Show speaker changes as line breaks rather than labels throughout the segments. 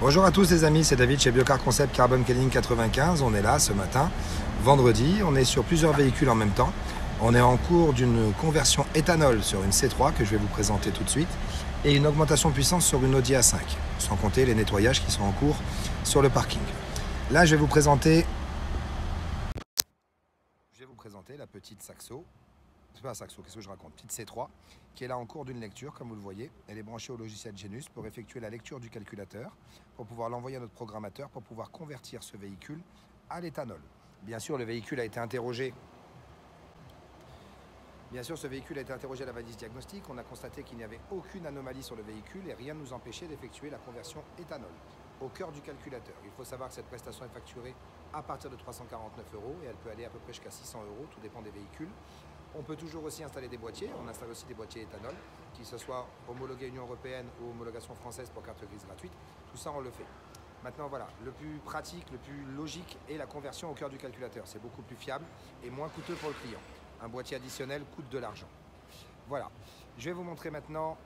Bonjour à tous les amis, c'est David chez Biocar Concept Carbon Cleaning 95. On est là ce matin, vendredi, on est sur plusieurs véhicules en même temps. On est en cours d'une conversion éthanol sur une C3 que je vais vous présenter tout de suite et une augmentation de puissance sur une Audi A5, sans compter les nettoyages qui sont en cours sur le parking. Là, je vais vous présenter la petite Saxo. C'est pas un Saxo, qu'est-ce que je raconte? Petite C3 qui est là en cours d'une lecture, comme vous le voyez. Elle est branchée au logiciel Genus pour effectuer la lecture du calculateur, pour pouvoir l'envoyer à notre programmateur, pour pouvoir convertir ce véhicule à l'éthanol. Bien sûr, le véhicule a été interrogé. Bien sûr, ce véhicule a été interrogé à la valise diagnostic. On a constaté qu'il n'y avait aucune anomalie sur le véhicule et rien ne nous empêchait d'effectuer la conversion éthanol au cœur du calculateur. Il faut savoir que cette prestation est facturée à partir de 349 € et elle peut aller à peu près jusqu'à 600 €, tout dépend des véhicules. On peut toujours aussi installer des boîtiers. On installe aussi des boîtiers éthanol, qui se soit homologués Union Européenne ou homologation française pour carte grise gratuite. Tout ça, on le fait. Maintenant, voilà, le plus pratique, le plus logique est la conversion au cœur du calculateur. C'est beaucoup plus fiable et moins coûteux pour le client. Un boîtier additionnel coûte de l'argent. Voilà. Je vais vous montrer maintenant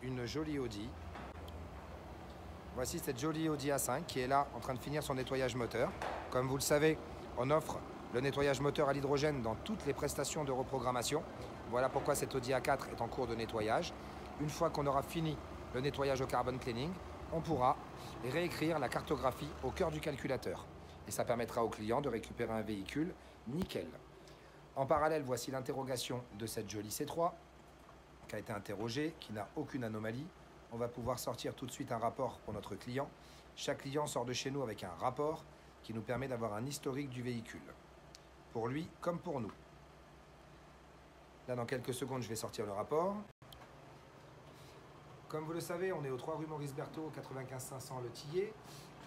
une jolie Audi. Voici cette jolie Audi A5 qui est là en train de finir son nettoyage moteur. Comme vous le savez, on offre le nettoyage moteur à l'hydrogène dans toutes les prestations de reprogrammation. Voilà pourquoi cette Audi A4 est en cours de nettoyage. Une fois qu'on aura fini le nettoyage au carbon cleaning, on pourra réécrire la cartographie au cœur du calculateur. Et ça permettra au client de récupérer un véhicule nickel. En parallèle, voici l'interrogation de cette jolie C3 qui a été interrogée, qui n'a aucune anomalie. On va pouvoir sortir tout de suite un rapport pour notre client. Chaque client sort de chez nous avec un rapport qui nous permet d'avoir un historique du véhicule. Pour lui comme pour nous. Là, dans quelques secondes, je vais sortir le rapport. Comme vous le savez, on est au 3 rue Maurice Berthaud, 95 500 Le Tillet.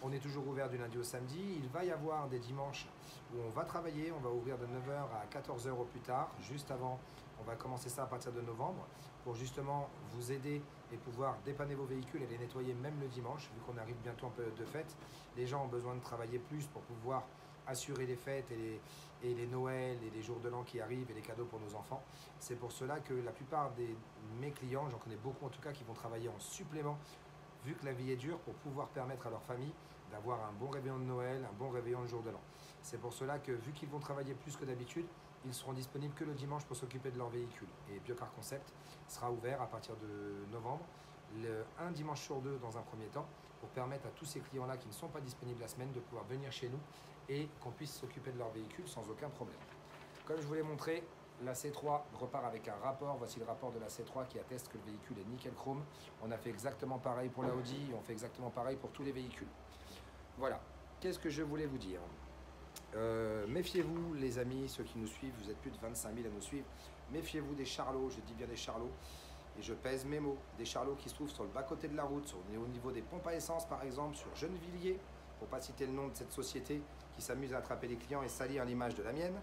On est toujours ouvert du lundi au samedi. Il va y avoir des dimanches où on va travailler. On va ouvrir de 9 h à 14 h au plus tard. Juste avant, on va commencer ça à partir de novembre pour justement vous aider et pouvoir dépanner vos véhicules et les nettoyer même le dimanche, vu qu'on arrive bientôt en période de fête. Les gens ont besoin de travailler plus pour pouvoir assurer les fêtes et les Noëls et les jours de l'an qui arrivent et les cadeaux pour nos enfants. C'est pour cela que la plupart de mes clients, j'en connais beaucoup en tout cas, qui vont travailler en supplément, vu que la vie est dure, pour pouvoir permettre à leur famille d'avoir un bon réveillon de Noël, un bon réveillon le jour de l'an. C'est pour cela que, vu qu'ils vont travailler plus que d'habitude, ils seront disponibles que le dimanche pour s'occuper de leur véhicule. Et Biocar Concept sera ouvert à partir de novembre, un dimanche sur deux dans un premier temps, pour permettre à tous ces clients-là qui ne sont pas disponibles la semaine de pouvoir venir chez nous et qu'on puisse s'occuper de leur véhicule sans aucun problème. Comme je vous l'ai montré, la C3 repart avec un rapport. Voici le rapport de la C3 qui atteste que le véhicule est nickel chrome. On a fait exactement pareil pour la Audi et on fait exactement pareil pour tous les véhicules. Voilà. Qu'est-ce que je voulais vous dire? Méfiez-vous les amis, ceux qui nous suivent, vous êtes plus de 25 000 à nous suivre. Méfiez-vous des charlots, je dis bien des charlots, et je pèse mes mots. Des charlots qui se trouvent sur le bas-côté de la route, au niveau des pompes à essence par exemple, sur Gennevilliers, pour ne pas citer le nom de cette société qui s'amuse à attraper les clients et salir l'image de la mienne.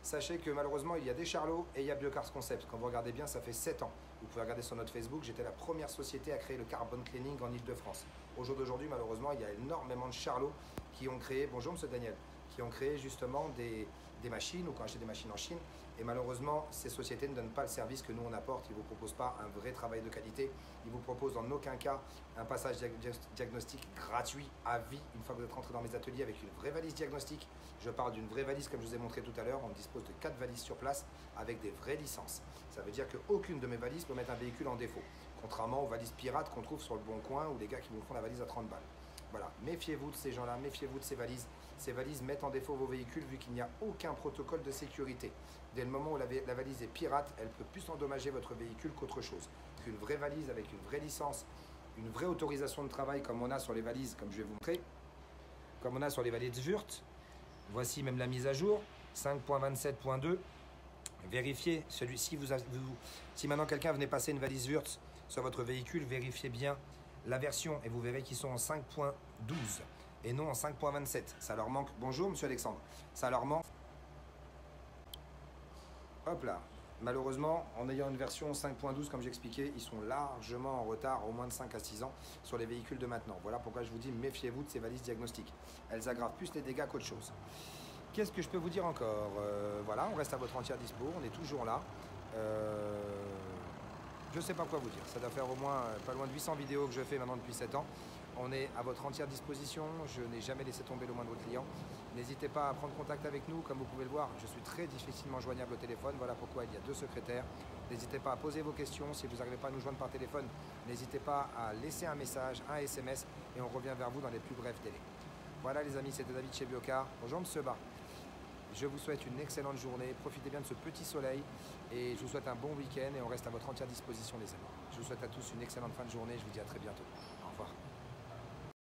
Sachez que malheureusement il y a des charlots et il y a Biocar Concept. Quand vous regardez bien, ça fait 7 ans. Vous pouvez regarder sur notre Facebook, j'étais la première société à créer le carbon cleaning en Ile-de-France. Au jour d'aujourd'hui, malheureusement, il y a énormément de charlots qui ont créé, bonjour monsieur Daniel, qui ont créé justement des machines ou qui ont acheté des machines en Chine. Et malheureusement, ces sociétés ne donnent pas le service que nous on apporte. Ils ne vous proposent pas un vrai travail de qualité. Ils vous proposent en aucun cas un passage diagnostic gratuit à vie. Une fois que vous êtes rentré dans mes ateliers avec une vraie valise diagnostic, je parle d'une vraie valise comme je vous ai montré tout à l'heure. On dispose de 4 valises sur place avec des vraies licences. Ça veut dire qu'aucune de mes valises peut mettre un véhicule en défaut. Contrairement aux valises pirates qu'on trouve sur le Bon Coin ou les gars qui vous font la valise à 30 balles. Voilà, méfiez-vous de ces gens-là, méfiez-vous de ces valises. Ces valises mettent en défaut vos véhicules vu qu'il n'y a aucun protocole de sécurité. Dès le moment où la valise est pirate, elle peut plus endommager votre véhicule qu'autre chose. Qu'une vraie valise avec une vraie licence, une vraie autorisation de travail comme on a sur les valises, comme je vais vous montrer, comme on a sur les valises Wurt. Voici même la mise à jour, 5.27.2. Vérifiez celui-ci, si maintenant quelqu'un venait passer une valise Wurt sur votre véhicule, vérifiez bien la version et vous verrez qu'ils sont en 5.12 et non en 5.27. Ça leur manque. Bonjour monsieur Alexandre. Ça leur manque. Hop là. Malheureusement, en ayant une version 5.12 comme j'expliquais, ils sont largement en retard, au moins de 5 à 6 ans, sur les véhicules de maintenant. Voilà pourquoi je vous dis, méfiez-vous de ces valises diagnostiques. Elles aggravent plus les dégâts qu'autre chose. Qu'est-ce que je peux vous dire encore? Voilà, on reste à votre entière dispo, on est toujours là. Je ne sais pas quoi vous dire. Ça doit faire au moins pas loin de 800 vidéos que je fais maintenant depuis 7 ans. On est à votre entière disposition, je n'ai jamais laissé tomber le moindre client. N'hésitez pas à prendre contact avec nous, comme vous pouvez le voir, je suis très difficilement joignable au téléphone, voilà pourquoi il y a 2 secrétaires. N'hésitez pas à poser vos questions, si vous n'arrivez pas à nous joindre par téléphone, n'hésitez pas à laisser un message, un SMS, et on revient vers vous dans les plus brefs délais. Voilà les amis, c'était David chez Biocar, bonjour M. Bas. Je vous souhaite une excellente journée, profitez bien de ce petit soleil et je vous souhaite un bon week-end et on reste à votre entière disposition les amis. Je vous souhaite à tous une excellente fin de journée, je vous dis à très bientôt.